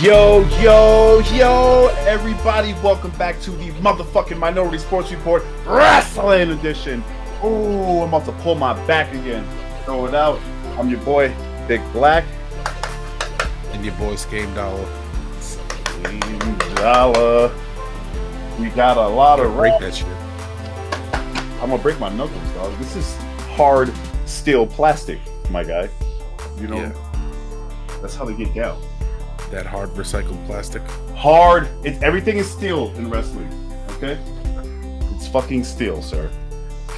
Yo, everybody, welcome back to the motherfucking Minority Sports Report RASSLIN edition. Oh, I'm about to pull my back again. Throw it out. I'm your boy, Big Black. And your boy, Game Dollar. Game Dollar. We got a lot of break that shit. I'm gonna break my knuckles, dog. This is hard steel plastic, my guy. You know, that's how they get down. That hard recycled plastic. Hard. Everything is steel in wrestling. Okay, it's fucking steel, sir.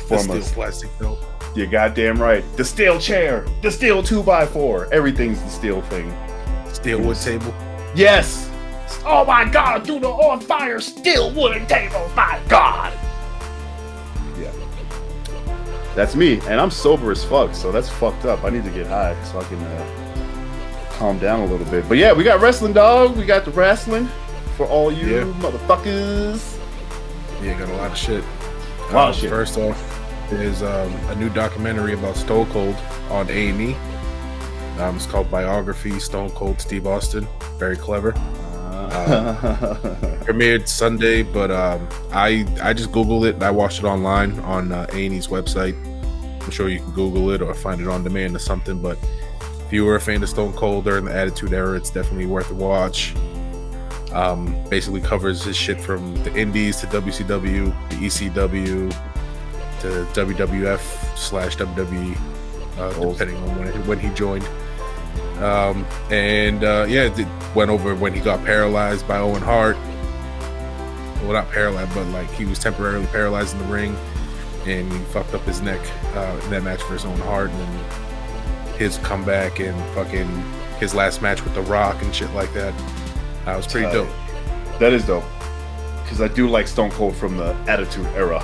The steel plastic, though. You're goddamn right. The steel chair, the steel 2x4. Everything's the steel thing. Steel wood table. Yes. Oh my God! Do the on fire steel wooden table. My God. Yeah. That's me, and I'm sober as fuck, so that's fucked up. I need to get high so I can calm down a little bit. But yeah, we got wrestling, dog. We got the wrestling for all you motherfuckers. Yeah, got a lot of shit. A lot of shit. First off, there's a new documentary about Stone Cold on A&E. It's called Biography, Stone Cold Steve Austin. Very clever. Premiered Sunday, but I just Googled it. I watched it online on A&E's website. I'm sure you can Google it or find it on demand or something, but if you were a fan of Stone Cold during the Attitude Era, it's definitely worth a watch. Basically covers his shit from the Indies to WCW, the ECW, to WWF/WWE, depending on when he joined. It went over when he got paralyzed by Owen Hart. Well, not paralyzed, but like he was temporarily paralyzed in the ring, and he fucked up his neck in that match versus Owen Hart, and then his comeback and fucking his last match with The Rock and shit like that. That was pretty dope. That is dope. Because I do like Stone Cold from the Attitude Era.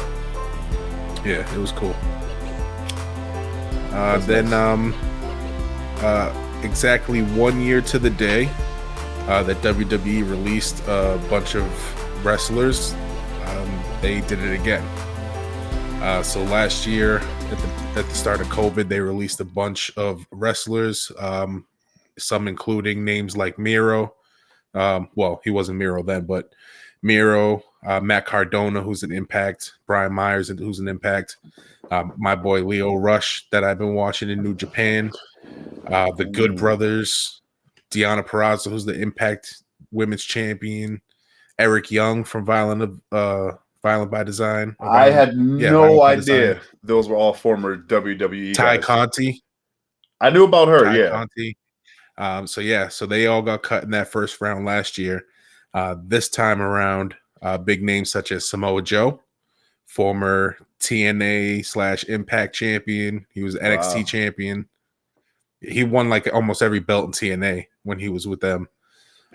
Yeah, it was cool. Exactly 1 year to the day that WWE released a bunch of wrestlers, they did it again. So last year, at the start of COVID, they released a bunch of wrestlers, some including names like Miro. Well, he wasn't Miro then, but Miro, Matt Cardona, who's an Impact, Brian Myers, who's an Impact, my boy Leo Rush that I've been watching in New Japan, the Good Brothers, Deonna Purrazzo, who's the Impact Women's Champion, Eric Young from Violent by Design. I had no idea those were all former WWE Ty guys. Conti. I knew about her, Conti. So they all got cut in that first round last year. This time around, big names such as Samoa Joe, former TNA/Impact champion. He was NXT champion. He won like almost every belt in TNA when he was with them.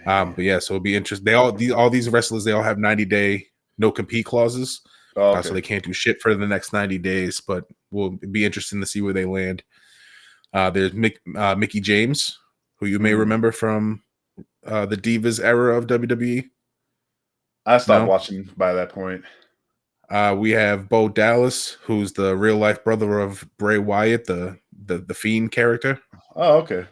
So it'll be interesting. All these wrestlers, they all have 90-day no compete clauses. So they can't do shit for the next 90 days, but will be interesting to see where they land. There's Mickey James, who you may remember from the Divas era of WWE. I stopped watching by that point. We have Bo Dallas, who's the real life brother of Bray Wyatt, the Fiend character. Oh, okay.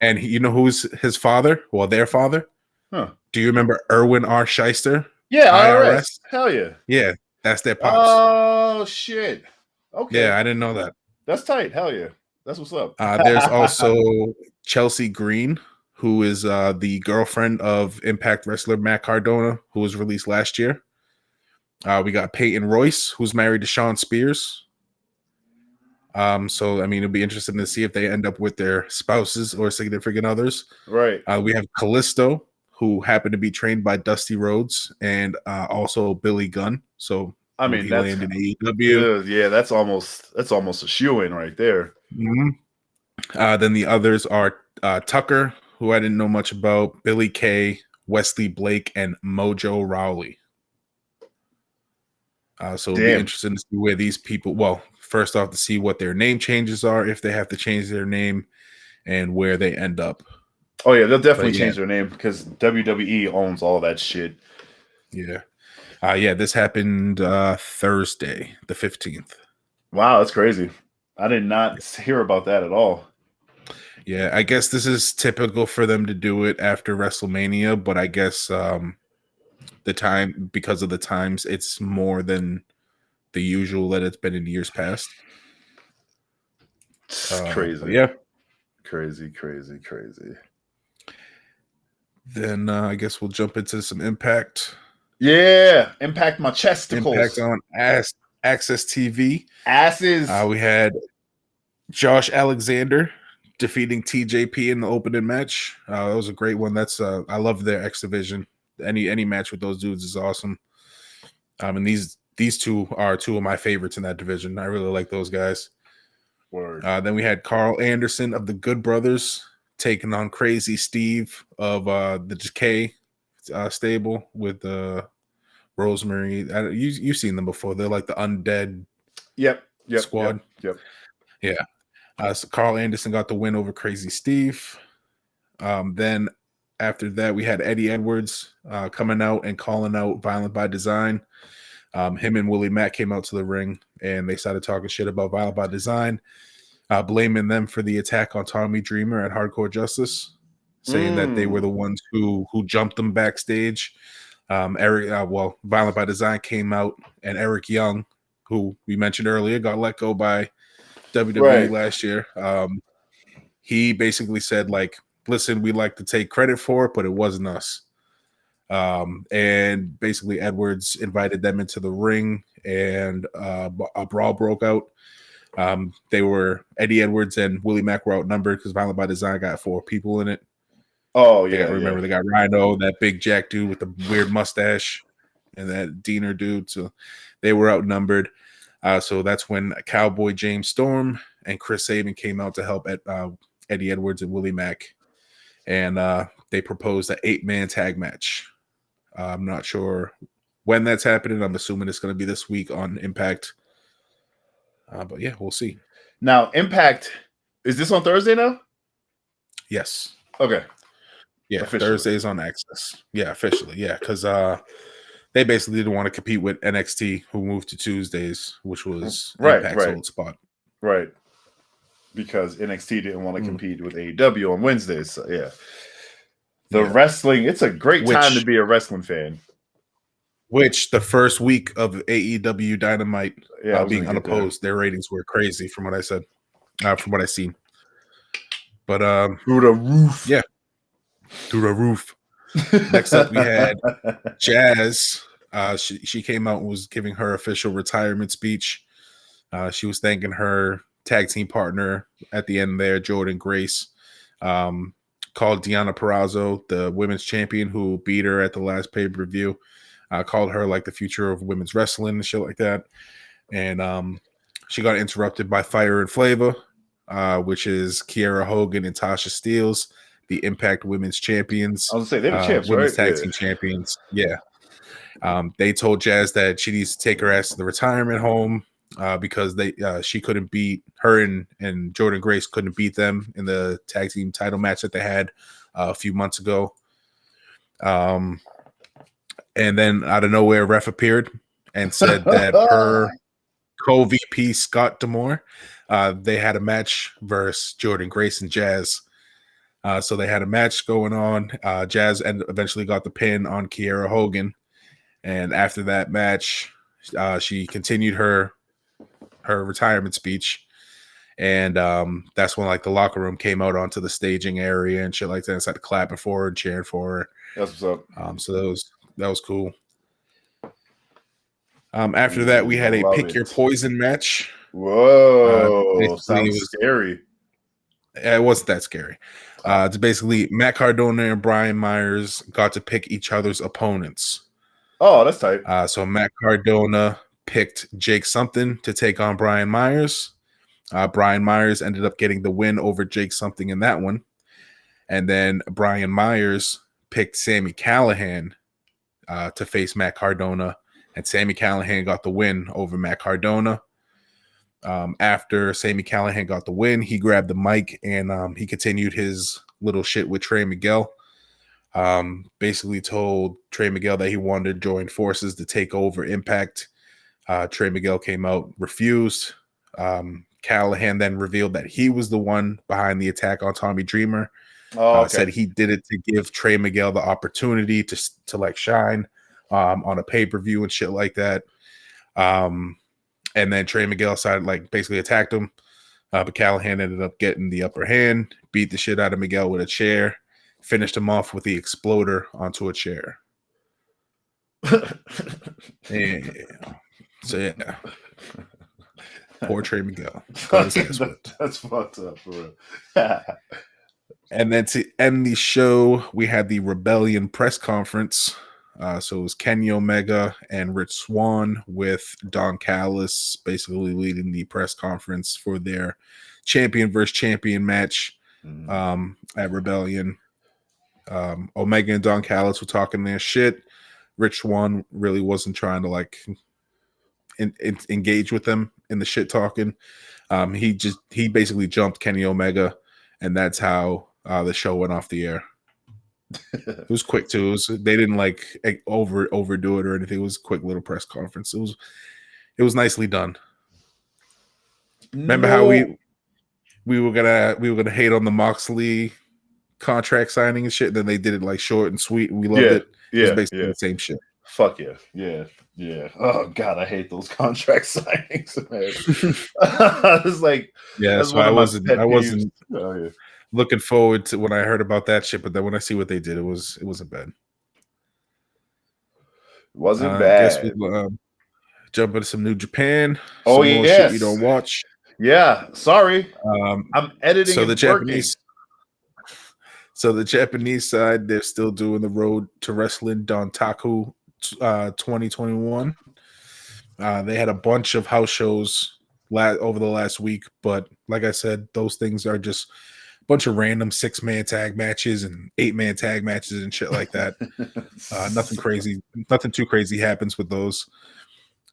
And you know who's his father? Well, their father. Huh. Do you remember Erwin R. Shyster? Yeah, IRS. Hell yeah. Yeah, that's their pops. Oh shit. Okay. Yeah, I didn't know that. That's tight. Hell yeah. That's what's up. There's also Chelsea Green, who is the girlfriend of Impact wrestler Matt Cardona, who was released last year. We got Peyton Royce, who's married to Sean Spears. So, I mean, it'll be interesting to see if they end up with their spouses or significant others. Right. We have Callisto, who happened to be trained by Dusty Rhodes and also Billy Gunn. So, I mean, he landed in AEW. Yeah, that's almost a shoe-in right there. Mm-hmm. Then the others are Tucker, who I didn't know much about, Billy Kay, Wesley Blake, and Mojo Rawley. So it'll be interesting to see where these people, well, first off, to see what their name changes are, if they have to change their name, and where they end up. Oh, yeah, they'll definitely change their name because WWE owns all that shit. Yeah. This happened Thursday, the 15th. Wow, that's crazy. I did not hear about that at all. Yeah, I guess this is typical for them to do it after WrestleMania, but I guess the time, because of the times, it's more than the usual that it's been in years past. It's crazy. Yeah. Crazy. Then I guess we'll jump into some Impact. Yeah, Impact my chesticles. Impact on Access TV. Asses. We had Josh Alexander defeating TJP in the opening match. That was a great one. That's I love their X division. Any match with those dudes is awesome. And these two are two of my favorites in that division. I really like those guys. Word. Then we had Carl Anderson of the Good Brothers taking on Crazy Steve of the Decay stable with Rosemary. You've seen them before. They're like the undead squad. Yep. Yeah. So Carl Anderson got the win over Crazy Steve. Then after that, we had Eddie Edwards coming out and calling out Violent by Design. Him and Willie Mack came out to the ring and they started talking shit about Violent by Design, blaming them for the attack on Tommy Dreamer at Hardcore Justice, saying that they were the ones who jumped them backstage. Violent by Design came out, and Eric Young, who we mentioned earlier, got let go by WWE last year. He basically said, like, listen, we like to take credit for it, but it wasn't us. And basically Edwards invited them into the ring and a brawl broke out. Eddie Edwards and Willie Mack were outnumbered because Violent by Design got 4 people in it. Oh yeah, remember they got Rhino, that big Jack dude with the weird mustache, and that Diener dude. So they were outnumbered. So that's when Cowboy James Storm and Chris Sabin came out to help Eddie Edwards and Willie Mack, and they proposed an 8-man tag match. I'm not sure when that's happening. I'm assuming it's going to be this week on Impact. But yeah, we'll see. Now, Impact, is this on Thursday now? Yes. Okay. Yeah, Thursdays on Access. Yeah, officially. Yeah, because they basically didn't want to compete with NXT, who moved to Tuesdays, which was Impact's old spot. Right. Because NXT didn't want to compete with AEW on Wednesdays. So, yeah. Wrestling, it's a great time to be a wrestling fan. Which the first week of AEW Dynamite being unopposed, their ratings were crazy from what I said, from what I seen. But through the roof. Yeah. Through the roof. Next up, we had Jazz. She came out and was giving her official retirement speech. She was thanking her tag team partner at the end there, Jordan Grace. Called Deonna Purrazzo, the women's champion who beat her at the last pay-per-view. Called her like the future of women's wrestling and shit like that. And she got interrupted by Fire and Flavor, which is Kiera Hogan and Tasha Steelz, the Impact Women's Champions. I was going to say, they're the champs, women's tag team champions. Yeah. They told Jazz that she needs to take her ass to the retirement home because she couldn't beat her, and Jordan Grace couldn't beat them in the tag team title match that they had a few months ago. And then out of nowhere, ref appeared and said that per co-VP Scott D'Amore, they had a match versus Jordan Grace and Jazz. So they had a match going on. Jazz eventually got the pin on Kiera Hogan. And after that match, she continued her retirement speech. And that's when like the locker room came out onto the staging area and shit like that and started clapping for her and cheering for her. That's what's up. So that was cool. After that, we had a Pick Your Poison match. Whoa, sounds scary. It wasn't that scary. It's basically Matt Cardona and Brian Myers got to pick each other's opponents. Oh, that's tight. So Matt Cardona picked Jake Something to take on Brian Myers. Brian Myers ended up getting the win over Jake Something in that one. And then Brian Myers picked Sami Callihan to face Matt Cardona. And Sami Callihan got the win over Matt Cardona. After Sami Callihan got the win, he grabbed the mic and he continued his little shit with Trey Miguel. Basically told Trey Miguel that he wanted to join forces to take over Impact. Trey Miguel came out, refused. Callahan then revealed that he was the one behind the attack on Tommy Dreamer. Oh, okay. Said he did it to give Trey Miguel the opportunity to like shine on a pay-per-view and shit like that. And then Trey Miguel side like basically attacked him. But Callahan ended up getting the upper hand, beat the shit out of Miguel with a chair, finished him off with the exploder onto a chair. Yeah. So yeah. Poor Trey Miguel. That's fucked up for real. And then to end the show, we had the Rebellion press conference. So it was Kenny Omega and Rich Swann with Don Callis basically leading the press conference for their champion versus champion match at Rebellion. Omega and Don Callis were talking their shit. Rich Swann really wasn't trying to like engage with them in the shit talking. He basically jumped Kenny Omega, and that's how the show went off the air. It was quick too. They didn't like overdo it or anything. It was a quick little press conference. It was nicely done. Remember how we were gonna hate on the Moxley contract signing and shit, and then they did it like short and sweet, and we loved it. It was basically the same shit. Fuck yeah. Oh god, I hate those contract signings, man. It's like so I wasn't looking forward to when I heard about that shit, but then when I see what they did, it wasn't bad. It wasn't bad. I guess we'll jump into some New Japan. Oh some more shit you don't watch. Yeah, sorry. I'm editing. So the Japanese. So the Japanese side, they're still doing the Road to Wrestling Dontaku 2021. They had a bunch of house shows over the last week, but like I said, those things are just a bunch of random 6-man tag matches and 8-man tag matches and shit like that. Nothing too crazy happens with those.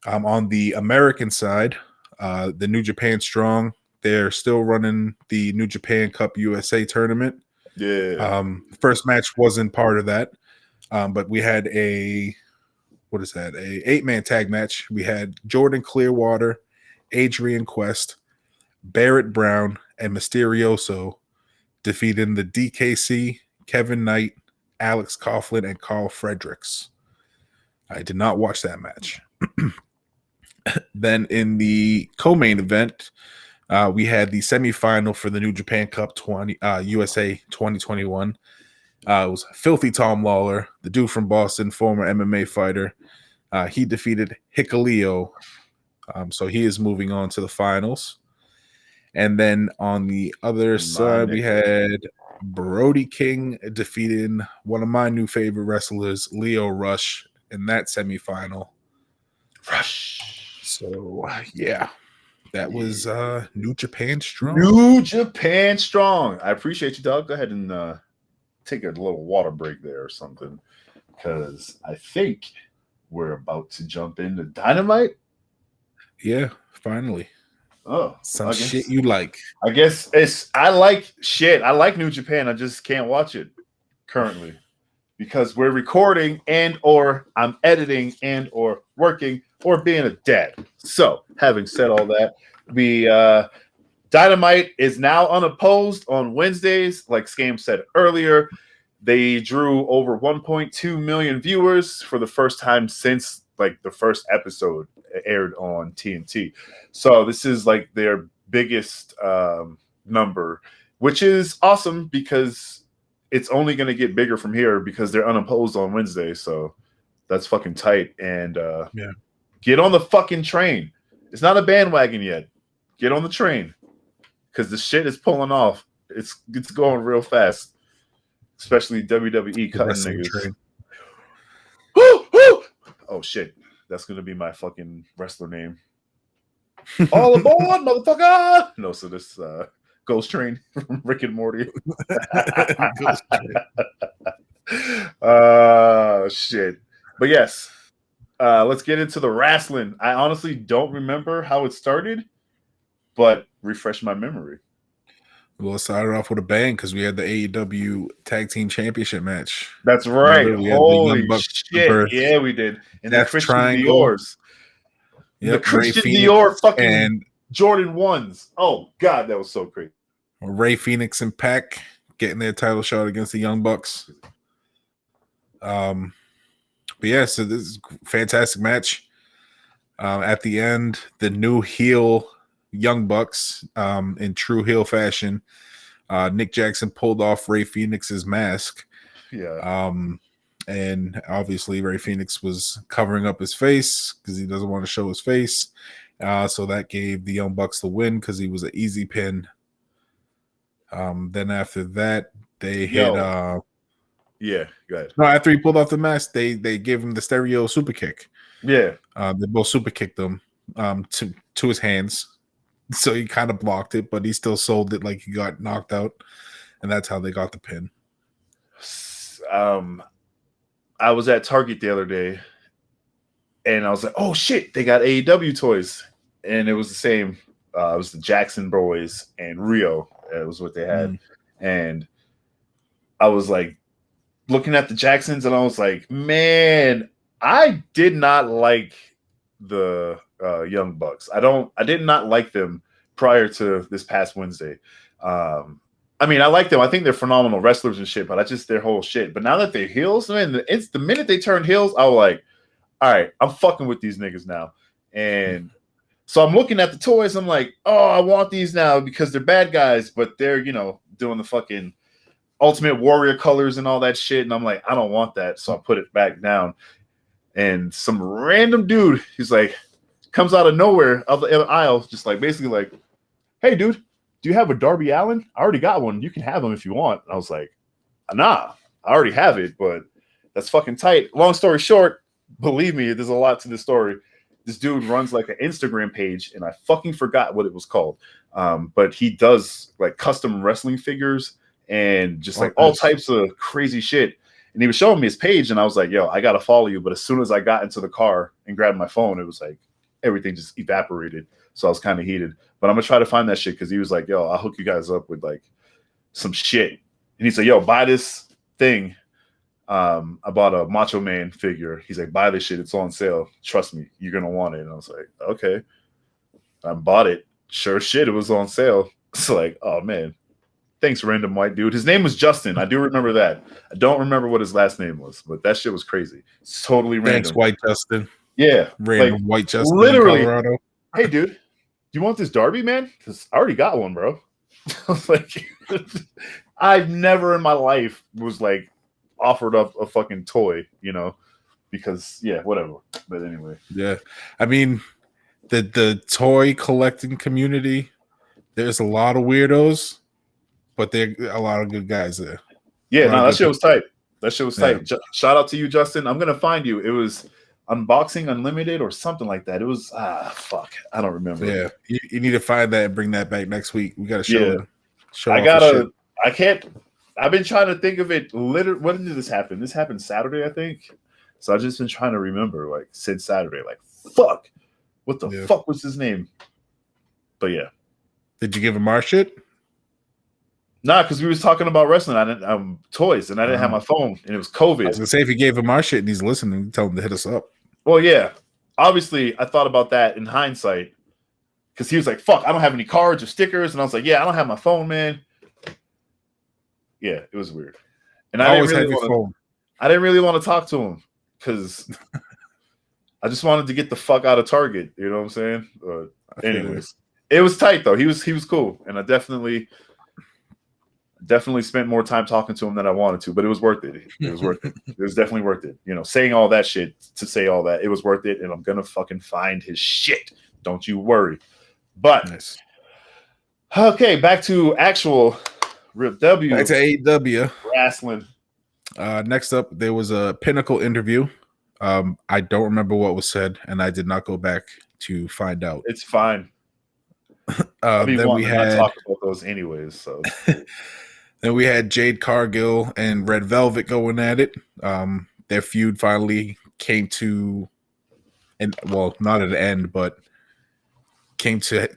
On the American side, the New Japan Strong, they're still running the New Japan Cup USA tournament. Yeah. First match wasn't part of that, but we had a 8-man tag match. We had Jordan Clearwater, Adrian Quest, Barrett Brown, and Mysterioso defeating the DKC, Kevin Knight, Alex Coughlin, and Carl Fredericks. I did not watch that match. Then in the co-main event, we had the semifinal for the New Japan Cup USA 2021. It was Filthy Tom Lawler, the dude from Boston, former MMA fighter. He defeated Hikuleo, so he is moving on to the finals. And then on the other side, we had Brody King defeating one of my new favorite wrestlers, Leo Rush, in that semifinal. Rush. So, yeah. That was New Japan Strong. New Japan Strong. I appreciate you, dog. Go ahead and take a little water break there or something, because I think we're about to jump into Dynamite. Yeah, finally. Oh, some shit you like. I guess I like shit. I like New Japan. I just can't watch it currently because we're recording and or I'm editing and or working or being a dad. So, having said all that, Dynamite is now unopposed on Wednesdays. Like Scam said earlier, they drew over 1.2 million viewers for the first time since like the first episode aired on TNT. So this is like their biggest number, which is awesome because it's only going to get bigger from here because they're unopposed on Wednesday. So that's fucking tight. And get on the fucking train. It's not a bandwagon yet. Get on the train because the shit is pulling off. It's going real fast, especially WWE cutting niggas. Woo, woo! Oh shit, that's gonna be my fucking wrestler name. All aboard, motherfucker! No, so this Ghost Train from Rick and Morty. Ghost Train. Shit. But yes, let's get into the RASSLIN. I honestly don't remember how it started, but refresh my memory. Well, it started off with a bang because we had the AEW Tag Team Championship match. That's right. Holy shit. Yeah, we did. And the Christian Dior's. Yep, the Christian Dior fucking and Jordan 1s. Oh God, that was so great. Ray Phoenix and Pac getting their title shot against the Young Bucks. But yeah, so this is a fantastic match. At the end, the new heel Young Bucks, in true heel fashion, Nick Jackson pulled off Ray Phoenix's mask. Yeah. And obviously Ray Phoenix was covering up his face because he doesn't want to show his face. So that gave the Young Bucks the win because he was an easy pin. Then after that, they hit. Yeah, go ahead. No, after he pulled off the mask, they gave him the stereo super kick. Yeah. They both super kicked him to his hands. So he kind of blocked it, but he still sold it like he got knocked out. And that's how they got the pin. I was at Target the other day and I was like, oh shit, they got AEW toys. And it was the same. It was the Jackson Boys and Rio. It was what they had. And I was like looking at the Jacksons and I was like, man, I did not like the Young Bucks. I did not like them prior to this past Wednesday. I mean, I like them. I think they're phenomenal wrestlers and shit, but I just their whole shit. But now that they're heels, man, it's the minute they turn heels, I was like, all right, I'm fucking with these niggas now. And so I'm looking at the toys. I'm like, oh, I want these now because they're bad guys, but they're, doing the fucking Ultimate Warrior colors and all that shit. And I'm like, I don't want that. So I put it back down. And some random dude, he's like, comes out of nowhere of the aisle, just like basically like, hey, dude, do you have a Darby Allin? I already got one. You can have them if you want. And I was like, nah, I already have it, but that's fucking tight. Long story short, believe me, there's a lot to this story. This dude runs like an Instagram page, and I fucking forgot what it was called. But he does like custom wrestling figures and just like all types of crazy shit. And he was showing me his page, and I was like, yo, I got to follow you. But as soon as I got into the car and grabbed my phone, it was like everything just evaporated. So I was kind of heated. But I'm going to try to find that shit because he was like, yo, I'll hook you guys up with like some shit. And he's like, yo, buy this thing. I bought a Macho Man figure. He's like, buy this shit. It's on sale. Trust me, you're going to want it. And I was like, okay. I bought it. Sure shit, it was on sale. It's like, oh, man. Thanks, random white dude. His name was Justin. I do remember that. I don't remember what his last name was, but that shit was crazy. It's totally random. Thanks, white Justin. Yeah. Random white Justin literally, in Colorado. Hey, dude, do you want this Darby, man? Because I already got one, bro. I was like, I've never in my life was like offered up a fucking toy, because, yeah, whatever. But anyway. Yeah. I mean, the toy collecting community, there's a lot of weirdos, but there are a lot of good guys there. Yeah, no, that shit was tight. That shit was tight. Yeah. Shout out to you, Justin. I'm going to find you. It was Unboxing Unlimited or something like that. It was, fuck. I don't remember. Yeah. You need to find that and bring that back next week. We got to show I can't. I've been trying to think of it. Literally, when did this happen? This happened Saturday, I think. So I've just been trying to remember, like, since Saturday. Like, fuck. What the fuck was his name? But yeah. Did you give him our shit? Nah, because we was talking about wrestling. I didn't toys, and I didn't have my phone, and it was COVID. I was gonna say if you gave him our shit and he's listening, tell him to hit us up. Well, yeah. Obviously, I thought about that in hindsight because he was like, "Fuck, I don't have any cards or stickers," and I was like, "Yeah, I don't have my phone, man." Yeah, it was weird, and I didn't really want to talk to him because I just wanted to get the fuck out of Target. You know what I'm saying? Anyways, it was tight though. He was cool, and I definitely spent more time talking to him than I wanted to, but it was worth it. It was worth it. It was definitely worth it. Saying all that shit to say all that, it was worth it, and I'm gonna fucking find his shit. Don't you worry. But nice. Okay, back to actual RIP W. Back to AEW. RASSLIN. Next up, there was a Pinnacle interview. I don't remember what was said, and I did not go back to find out. It's fine. Then we had talk about those anyways. So then we had Jade Cargill and Red Velvet going at it. Their feud finally came to, not an end, but came to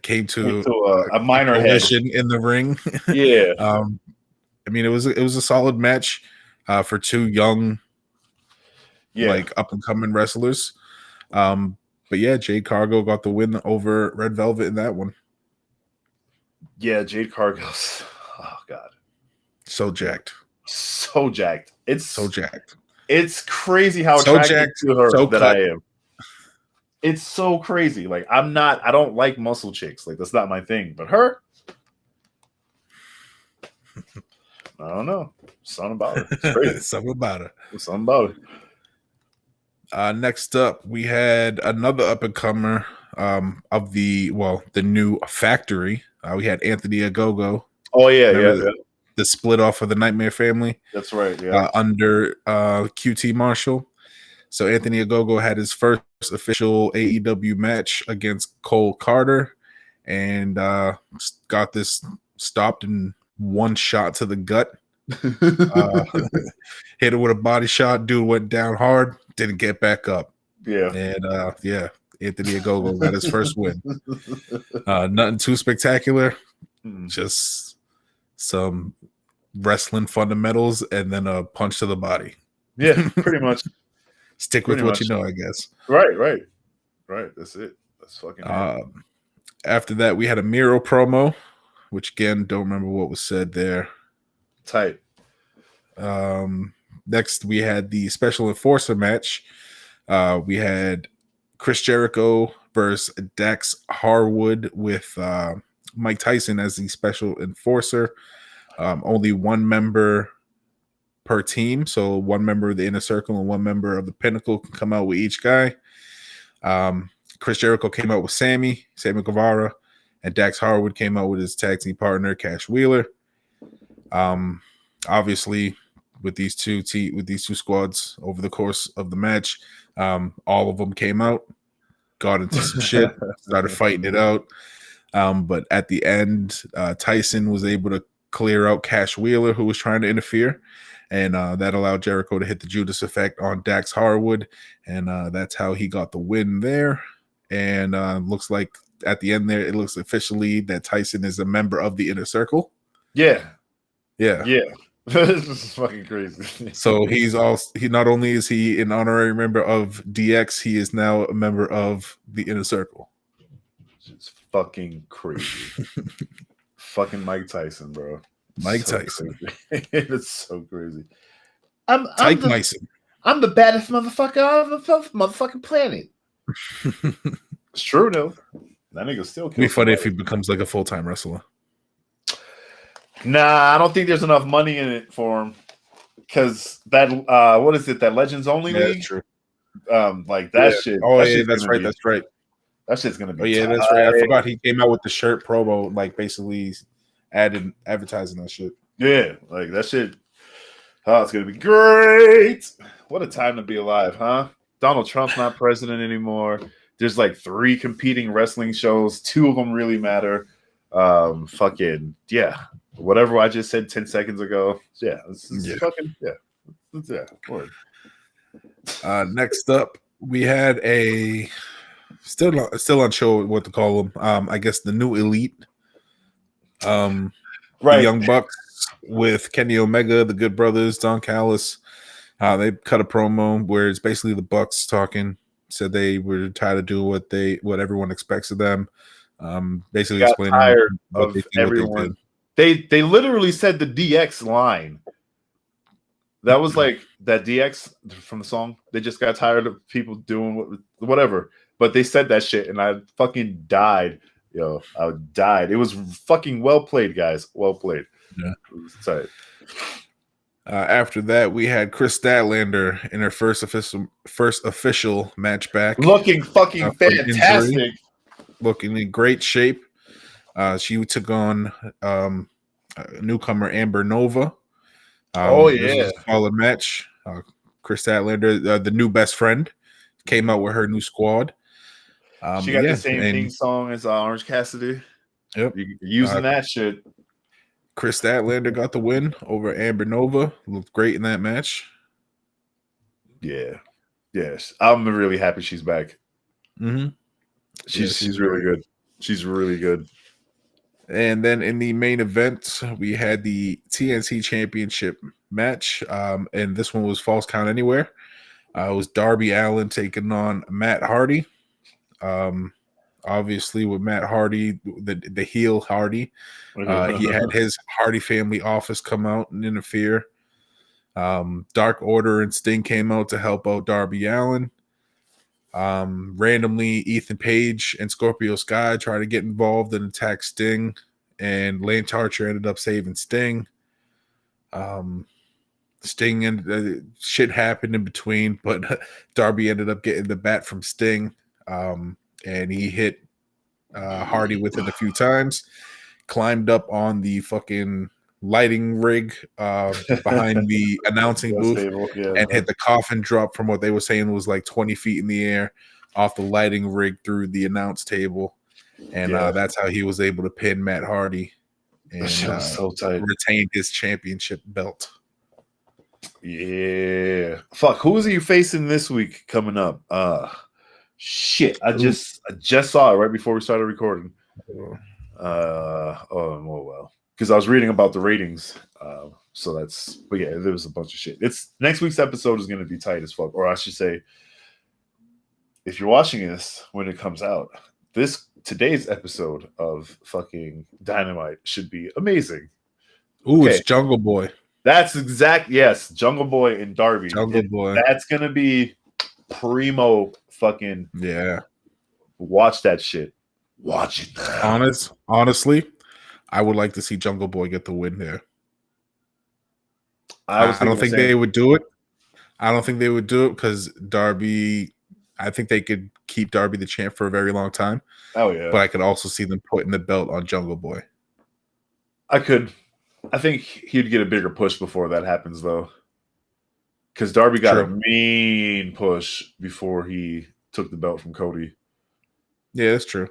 a minor collision in the ring. Yeah. I mean, it was a solid match for two young, like up and coming wrestlers. But yeah, Jade Cargill got the win over Red Velvet in that one. Yeah, Jade Cargill's. Oh God, So jacked. so jacked. So jacked. It's crazy how So attracted jacked. to her So that cut. I am. It's so crazy. Like I don't like muscle chicks. Like that's not my thing. But her, I don't know. Something about her. It's crazy. Something about her. Something about it. Next up, we had another up and comer of the new factory. We had Anthony Gogo. Oh yeah, the split off of the Nightmare Family. That's right. Yeah, under QT Marshall. So Anthony Gogo had his first official AEW match against Cole Carter, and got this stopped in one shot to the gut. Hit it with a body shot. Dude went down hard, didn't get back up. Yeah, and Anthony Gogo got his first win. Nothing too spectacular, just some wrestling fundamentals and then a punch to the body. Yeah, pretty much. Stick with what you know, I guess. Right. That's it. That's fucking After that, we had a Miro promo, which again, don't remember what was said there. Tight. Next, we had the Special Enforcer match. We had Chris Jericho versus Dax Harwood with Mike Tyson as the Special Enforcer. Only one member per team, so one member of the Inner Circle and one member of the Pinnacle can come out with each guy. Chris Jericho came out with Sammy Guevara, and Dax Harwood came out with his tag team partner Cash Wheeler. Obviously, with these two squads over the course of the match, all of them came out, got into some shit, started fighting it out. But at the end, Tyson was able to clear out Cash Wheeler, who was trying to interfere, and that allowed Jericho to hit the Judas effect on Dax Harwood, and that's how he got the win there. And looks like at the end there, it looks officially that Tyson is a member of the Inner Circle. Yeah. This is fucking crazy. So he not only is he an honorary member of DX, he is now a member of the Inner Circle. It's fucking crazy. Fucking Mike Tyson, bro. Mike Tyson. It's so crazy. I'm the baddest motherfucker on the motherfucking planet. It's true, though. That nigga still kills. It'd be funny if he becomes like a full-time wrestler. Nah, I don't think there's enough money in it for him. Because that what is it? That Legends Only League? That's true. Like that shit. Oh yeah, that's right. That's right. That shit's gonna be. Oh yeah, tight. that's right. I forgot he came out with the shirt promo, like basically advertising that shit. Yeah, like that shit. Oh, it's gonna be great. What a time to be alive, huh? Donald Trump's not president anymore. There's like 3 competing wrestling shows. 2 of them really matter. Fucking yeah. Whatever I just said 10 seconds ago. Yeah, this is fucking yeah. Word. Next up, we had a still unsure what to call them. I guess the new elite. Right. The Young Bucks with Kenny Omega, the Good Brothers, Don Callis. They cut a promo where it's basically the Bucks talking. Said they were tired of doing what everyone expects of them. Basically explaining tired of everyone. They literally said the DX line. That was like that DX from the song. They just got tired of people doing whatever. But they said that shit, and I fucking died. Yo, I died. It was fucking well played, guys. Well played. Yeah. It was tight. After that, we had Chris Statlander in her first official match back. Looking fucking fantastic. Looking in great shape. She took on newcomer Amber Nova. This was a solid match. Chris Statlander, the new best friend, came out with her new squad. She got the same theme song as Orange Cassidy. Yep. You're using that shit. Chris Statlander got the win over Amber Nova. Looked great in that match. Yeah. Yes. I'm really happy she's back. Mm-hmm. She's really good. She's really good. And then in the main event, we had the TNT Championship match. And this one was Falls Count Anywhere. It was Darby Allin taking on Matt Hardy. obviously, with Matt Hardy, the heel Hardy. He had his Hardy family office come out and interfere. Dark Order and Sting came out to help out Darby Allin. Randomly, Ethan Page and Scorpio Sky tried to get involved and attack Sting, and Lance Archer ended up saving Sting. Sting and shit happened in between, but Darby ended up getting the bat from Sting, and he hit Hardy with it a few times, climbed up on the fucking lighting rig behind the announcing booth and hit the coffin drop from what they were saying was like 20 feet in the air off the lighting rig through the announce table, and that's how he was able to pin Matt Hardy and so tight. Retain his championship belt. Yeah. Fuck, who is he facing this week coming up? Shit. I just saw it right before we started recording. Oh well. Because I was reading about the ratings. But yeah, there was a bunch of shit. It's next week's episode is gonna be tight as fuck. Or I should say, if you're watching this when it comes out, today's episode of fucking Dynamite should be amazing. Ooh, okay. It's Jungle Boy. That's yes, Jungle Boy and Darby. Jungle Boy. That's gonna be primo fucking Watch that shit. Watch it now. Honestly, I would like to see Jungle Boy get the win there. I don't think they would do it. I don't think they would do it because Darby. I think they could keep Darby the champ for a very long time. Oh yeah, but I could also see them putting the belt on Jungle Boy. I could. I think he'd get a bigger push before that happens, though, because Darby got a mean push before he took the belt from Cody. Yeah, that's true.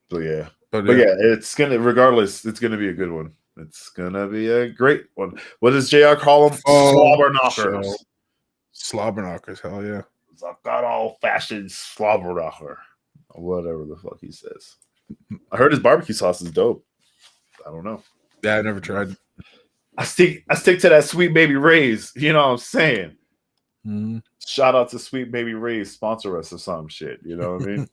But yeah, it's gonna. Regardless, it's gonna be a good one. It's gonna be a great one. What does JR call them? Slobber knockers. Slobber knockers. Hell yeah! It's a good old fashioned slobber knocker, or whatever the fuck he says. I heard his barbecue sauce is dope. I don't know. Yeah, I never tried. I stick to that Sweet Baby Ray's. You know what I'm saying? Mm-hmm. Shout out to Sweet Baby Ray's, sponsor us or some shit. You know what I mean?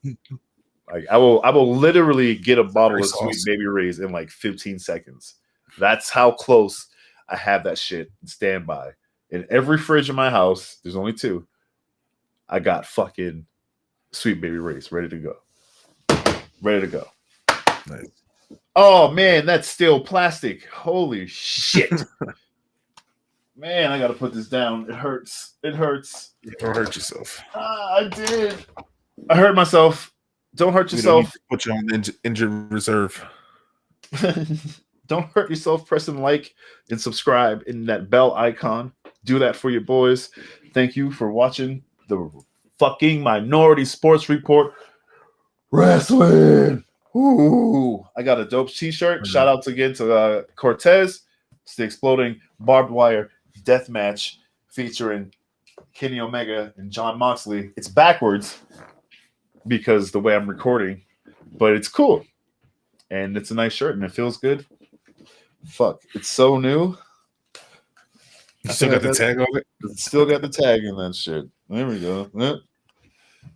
Like I will literally get a bottle of Sweet Baby Ray's in like 15 seconds. That's how close I have that shit in standby. In every fridge in my house, there's only 2. I got fucking Sweet Baby Ray's ready to go. Ready to go. Nice. Oh man, that's still plastic. Holy shit. Man, I gotta put this down. It hurts. It hurts. Don't hurt yourself. I did. I hurt myself. Don't hurt yourself. Put you on injured reserve. Don't hurt yourself. Pressing like and subscribe in that bell icon. Do that for your boys. Thank you for watching the fucking Minority Sports Report Wrestling. Ooh, I got a dope t-shirt. Shout out again to Cortez. It's the exploding barbed wire death match featuring Kenny Omega and John Moxley. It's backwards because the way I'm recording, but it's cool. And it's a nice shirt and it feels good. Fuck, it's so new. You still got the tag on it? Still got the tag in that shit. There we go.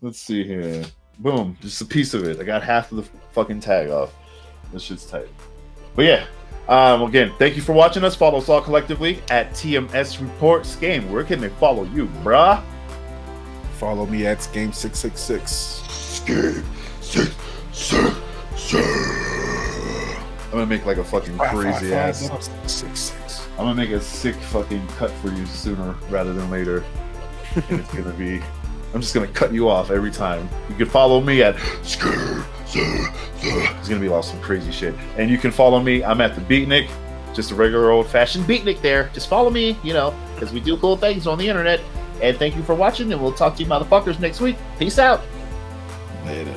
Let's see here. Boom, just a piece of it. I got half of the fucking tag off. This shit's tight. But yeah, again, thank you for watching us. Follow us all collectively at TMS Reports Game. Where can they follow you, bruh? Follow me at Game666. I'm gonna make like a fucking crazy ass. I'm gonna make a sick fucking cut for you sooner rather than later. And it's gonna be. I'm just gonna cut you off every time. You can follow me at. It's gonna be awesome, crazy shit. And you can follow me. I'm at the Beatnik, just a regular old-fashioned Beatnik there. Just follow me, because we do cool things on the internet. And thank you for watching, and we'll talk to you motherfuckers next week. Peace out. Later.